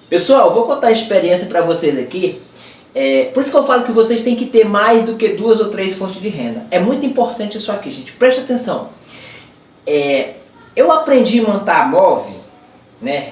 Pessoal, vou contar a experiência para vocês aqui. Por isso que eu falo que vocês têm que ter mais do que 2 ou 3 fontes de renda. É muito importante isso aqui, gente. Presta atenção. Eu aprendi a montar móvel, né?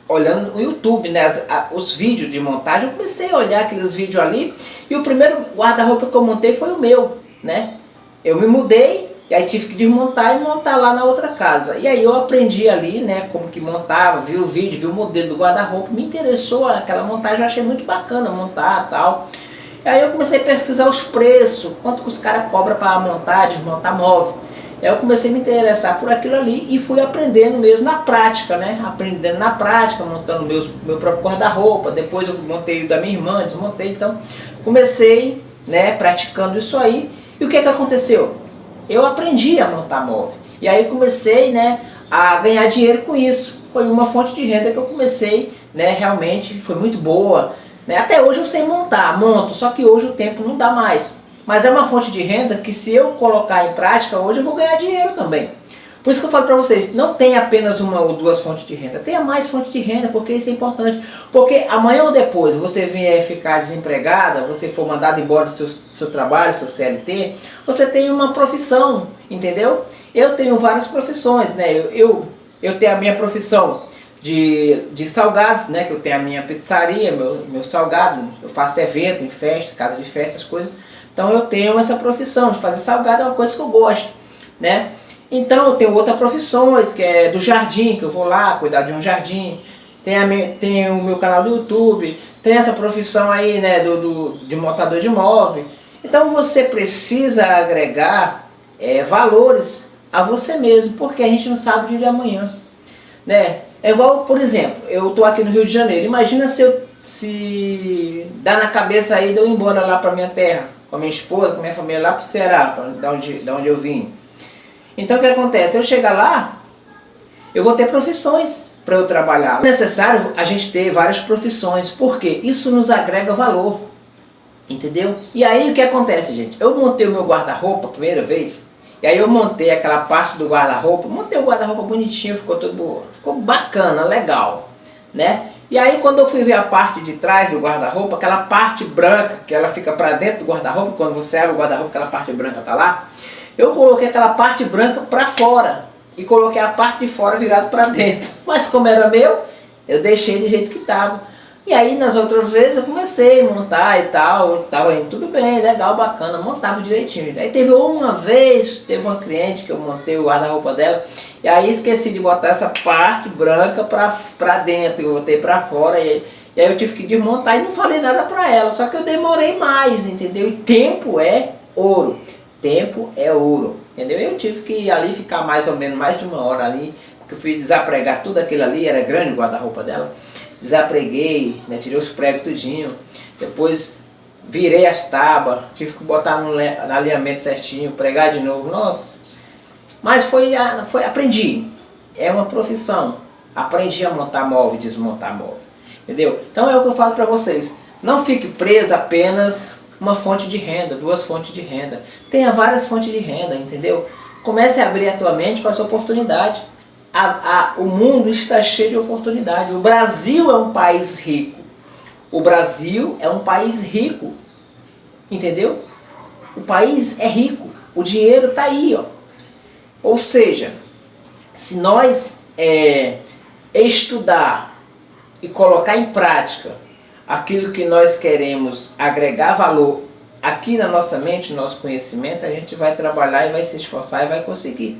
Olhando no YouTube, né? Os vídeos de montagem. Eu comecei a olhar aqueles vídeos ali. E o primeiro guarda-roupa que eu montei foi o meu, né? Eu me mudei. E aí tive que desmontar e montar lá na outra casa. E aí eu aprendi ali, né, como que montava, vi o vídeo, vi o modelo do guarda-roupa, me interessou aquela montagem, eu achei muito bacana montar e tal. E aí eu comecei a pesquisar os preços, quanto que os caras cobram para montar, desmontar móvel. E aí eu comecei a me interessar por aquilo ali e fui aprendendo mesmo na prática, né, aprendendo na prática, montando meu próprio guarda-roupa. Depois eu montei o da minha irmã, desmontei, então comecei, né, praticando isso aí. E o que que aconteceu? Eu aprendi a montar móvel. E aí comecei, né, a ganhar dinheiro com isso. Foi uma fonte de renda que eu comecei, né, realmente foi muito boa. Né? Até hoje eu sei montar, monto, só que hoje o tempo não dá mais. Mas é uma fonte de renda que se eu colocar em prática, hoje eu vou ganhar dinheiro também. Por isso que eu falo para vocês, não tenha apenas 1 ou 2 fontes de renda, tenha mais fontes de renda, porque isso é importante. Porque amanhã ou depois você vier ficar desempregada, você for mandado embora do seu trabalho, seu CLT, você tem uma profissão, entendeu? Eu tenho várias profissões, né? Eu tenho a minha profissão de salgados, né? Que eu tenho a minha pizzaria, meu salgado, eu faço evento em festa, casa de festa, essas coisas. Então eu tenho essa profissão de fazer salgado, é uma coisa que eu gosto, né? Então eu tenho outras profissões, que é do jardim, que eu vou lá cuidar de um jardim. Tem o meu canal do YouTube, tem essa profissão aí, né, de montador de móvel. Então você precisa agregar valores a você mesmo, porque a gente não sabe o dia de amanhã. Né? É igual, por exemplo, eu estou aqui no Rio de Janeiro. Imagina se dá na cabeça aí de eu ir embora lá para minha terra, com a minha esposa, com a minha família, lá para o Ceará, da onde eu vim. Então o que acontece? Eu chegar lá, eu vou ter profissões para eu trabalhar. É necessário a gente ter várias profissões, porque isso nos agrega valor, entendeu? E aí o que acontece, gente? Eu montei o meu guarda-roupa a primeira vez, e aí eu montei aquela parte do guarda-roupa, montei o guarda-roupa bonitinho, ficou bacana, legal, né? E aí quando eu fui ver a parte de trás do guarda-roupa, aquela parte branca, que ela fica para dentro do guarda-roupa, quando você abre o guarda-roupa, aquela parte branca tá lá, eu coloquei aquela parte branca para fora e coloquei a parte de fora virado para dentro. Mas como era meu, eu deixei do jeito que estava. E aí nas outras vezes eu comecei a montar e tal, estava indo tudo bem, legal, bacana, montava direitinho. Aí teve uma uma cliente que eu montei o guarda-roupa dela, e aí esqueci de botar essa parte branca para dentro, eu botei para fora, e aí eu tive que desmontar e não falei nada para ela, só que eu demorei mais, entendeu? E tempo é ouro. Tempo é ouro, entendeu? Eu tive que ir ali ficar mais ou menos mais de 1 hora ali, porque eu fui desapregar tudo aquilo ali, era grande o guarda-roupa dela, desapreguei, né, tirei os pregos tudinho, depois virei as tábuas, tive que botar no alinhamento certinho, pregar de novo, nossa, mas aprendi, é uma profissão, aprendi a montar móvel e desmontar móvel, entendeu? Então é o que eu falo para vocês, não fique preso apenas uma fonte de renda, 2 fontes de renda. Tenha várias fontes de renda, entendeu? Comece a abrir a tua mente para essa oportunidade. O mundo está cheio de oportunidade. O Brasil é um país rico. O Brasil é um país rico. Entendeu? O país é rico. O dinheiro está aí, ó. Ou seja, se nós estudar e colocar em prática aquilo que nós queremos agregar valor aqui na nossa mente, no nosso conhecimento, a gente vai trabalhar e vai se esforçar e vai conseguir.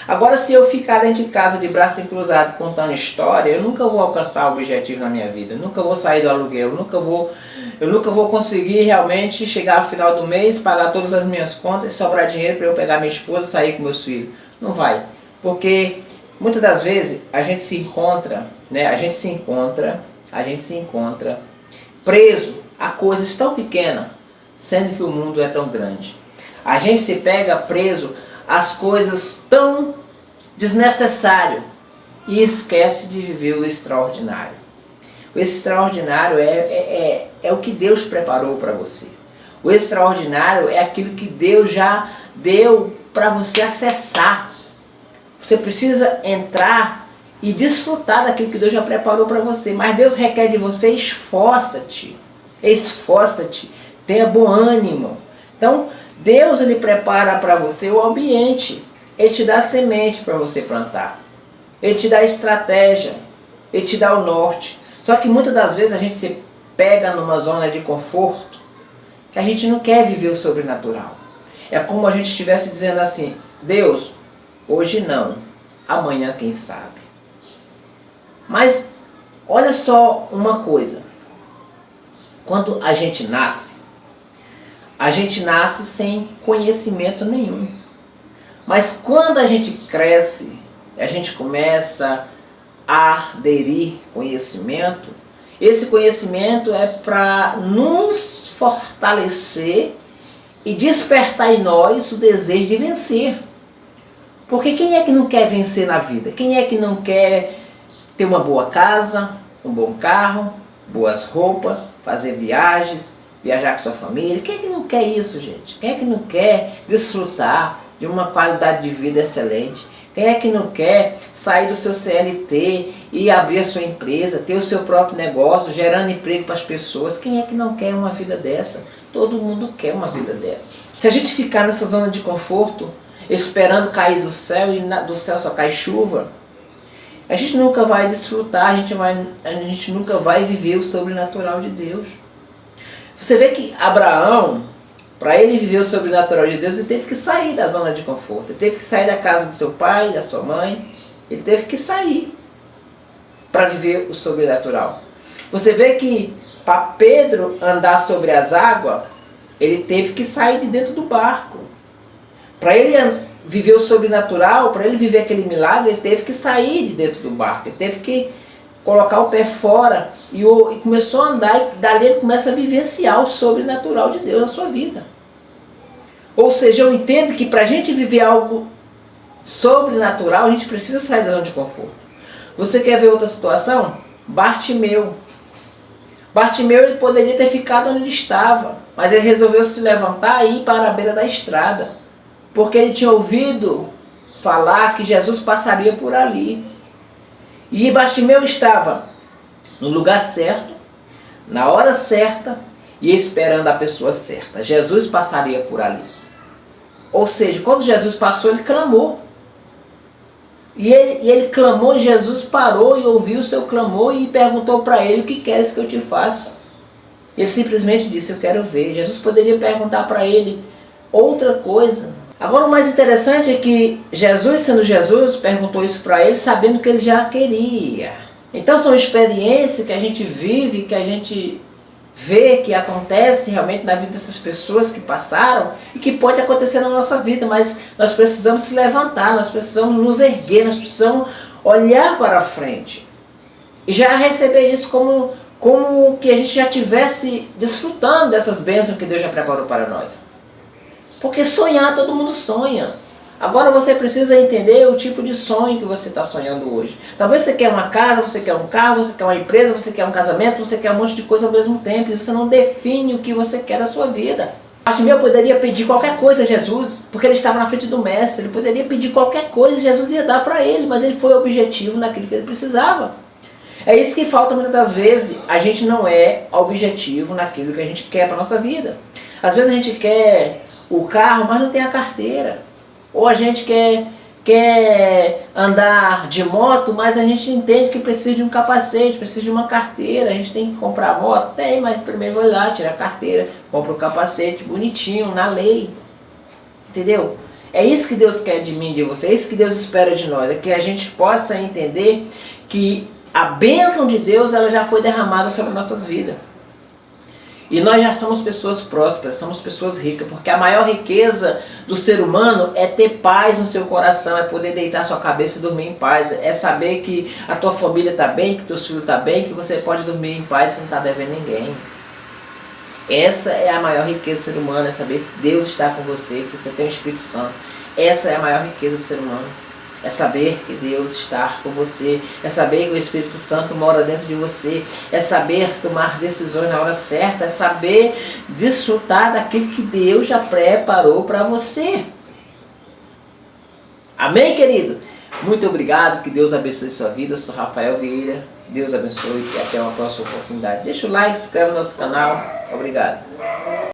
Agora, se eu ficar dentro de casa de braço cruzado contando história, eu nunca vou alcançar o objetivo na minha vida, eu nunca vou sair do aluguel, eu nunca vou conseguir realmente chegar ao final do mês, pagar todas as minhas contas e sobrar dinheiro para eu pegar minha esposa e sair com meus filhos. Não vai, porque muitas das vezes a gente se encontra, né? A gente se encontra preso a coisas tão pequenas, sendo que o mundo é tão grande. A gente se pega preso às coisas tão desnecessárias e esquece de viver o extraordinário. O extraordinário é o que Deus preparou para você. O extraordinário é aquilo que Deus já deu para você acessar. Você precisa entrar e desfrutar daquilo que Deus já preparou para você. Mas Deus requer de você, esforça-te, esforça-te, tenha bom ânimo. Então, Deus ele prepara para você o ambiente, Ele te dá semente para você plantar, Ele te dá estratégia, Ele te dá o norte. Só que muitas das vezes a gente se pega numa zona de conforto, que a gente não quer viver o sobrenatural. É como a gente estivesse dizendo assim, Deus, hoje não, amanhã quem sabe. Mas olha só uma coisa, quando a gente nasce sem conhecimento nenhum. Mas quando a gente cresce, a gente começa a aderir conhecimento, esse conhecimento é para nos fortalecer e despertar em nós o desejo de vencer. Porque quem é que não quer vencer na vida? Quem é que não quer ter uma boa casa, um bom carro, boas roupas, fazer viagens, viajar com sua família? Quem é que não quer isso, gente? Quem é que não quer desfrutar de uma qualidade de vida excelente? Quem é que não quer sair do seu CLT e abrir a sua empresa, ter o seu próprio negócio, gerando emprego para as pessoas? Quem é que não quer uma vida dessa? Todo mundo quer uma vida dessa. Se a gente ficar nessa zona de conforto, esperando cair do céu e do céu só cai chuva, a gente nunca vai desfrutar, a gente nunca vai viver o sobrenatural de Deus. Você vê que Abraão, para ele viver o sobrenatural de Deus, ele teve que sair da zona de conforto. Ele teve que sair da casa do seu pai, da sua mãe. Ele teve que sair para viver o sobrenatural. Você vê que para Pedro andar sobre as águas, ele teve que sair de dentro do barco. Para ele viver o sobrenatural, para ele viver aquele milagre, ele teve que sair de dentro do barco. Ele teve que colocar o pé fora e começou a andar, e dali ele começa a vivenciar o sobrenatural de Deus na sua vida. Ou seja, eu entendo que para a gente viver algo sobrenatural, a gente precisa sair da zona de conforto. Você quer ver outra situação? Bartimeu. Bartimeu ele poderia ter ficado onde ele estava, mas ele resolveu se levantar e ir para a beira da estrada, porque ele tinha ouvido falar que Jesus passaria por ali. E Bartimeu estava no lugar certo, na hora certa e esperando a pessoa certa. Jesus passaria por ali. Ou seja, quando Jesus passou, ele clamou. E ele clamou e Jesus parou e ouviu o seu clamor e perguntou para ele: o que queres que eu te faça? Ele simplesmente disse: eu quero ver. Jesus poderia perguntar para ele outra coisa. Agora o mais interessante é que Jesus, sendo Jesus, perguntou isso para ele sabendo que ele já queria. Então são experiências que a gente vive, que a gente vê que acontece realmente na vida dessas pessoas que passaram e que pode acontecer na nossa vida, mas nós precisamos se levantar, nós precisamos nos erguer, nós precisamos olhar para frente e já receber isso como que a gente já estivesse desfrutando dessas bênçãos que Deus já preparou para nós. Porque sonhar, todo mundo sonha. Agora você precisa entender o tipo de sonho que você está sonhando hoje. Talvez você quer uma casa, você quer um carro, você quer uma empresa, você quer um casamento, você quer um monte de coisa ao mesmo tempo. E você não define o que você quer da sua vida. Bartimeu poderia pedir qualquer coisa a Jesus, porque ele estava na frente do mestre. Ele poderia pedir qualquer coisa e Jesus ia dar para ele, mas ele foi objetivo naquilo que ele precisava. É isso que falta muitas das vezes. A gente não é objetivo naquilo que a gente quer para a nossa vida. Às vezes a gente quer o carro, mas não tem a carteira. Ou a gente quer andar de moto, mas a gente entende que precisa de um capacete, precisa de uma carteira. A gente tem que comprar a moto? Tem, mas primeiro vai lá, tira a carteira, compra o capacete, bonitinho, na lei. Entendeu? É isso que Deus quer de mim e de você, é isso que Deus espera de nós, é que a gente possa entender que a bênção de Deus ela já foi derramada sobre nossas vidas. E nós já somos pessoas prósperas, somos pessoas ricas, porque a maior riqueza do ser humano é ter paz no seu coração, é poder deitar sua cabeça e dormir em paz, é saber que a tua família está bem, que teus filhos estão bem, que você pode dormir em paz sem estar devendo ninguém. Essa é a maior riqueza do ser humano, é saber que Deus está com você, que você tem o Espírito Santo. Essa é a maior riqueza do ser humano. É saber que Deus está com você, é saber que o Espírito Santo mora dentro de você, é saber tomar decisões na hora certa, é saber desfrutar daquilo que Deus já preparou para você. Amém, querido? Muito obrigado, que Deus abençoe sua vida. Eu sou Rafael Vieira. Deus abençoe e até uma próxima oportunidade. Deixa o like, se inscreve no nosso canal. Obrigado.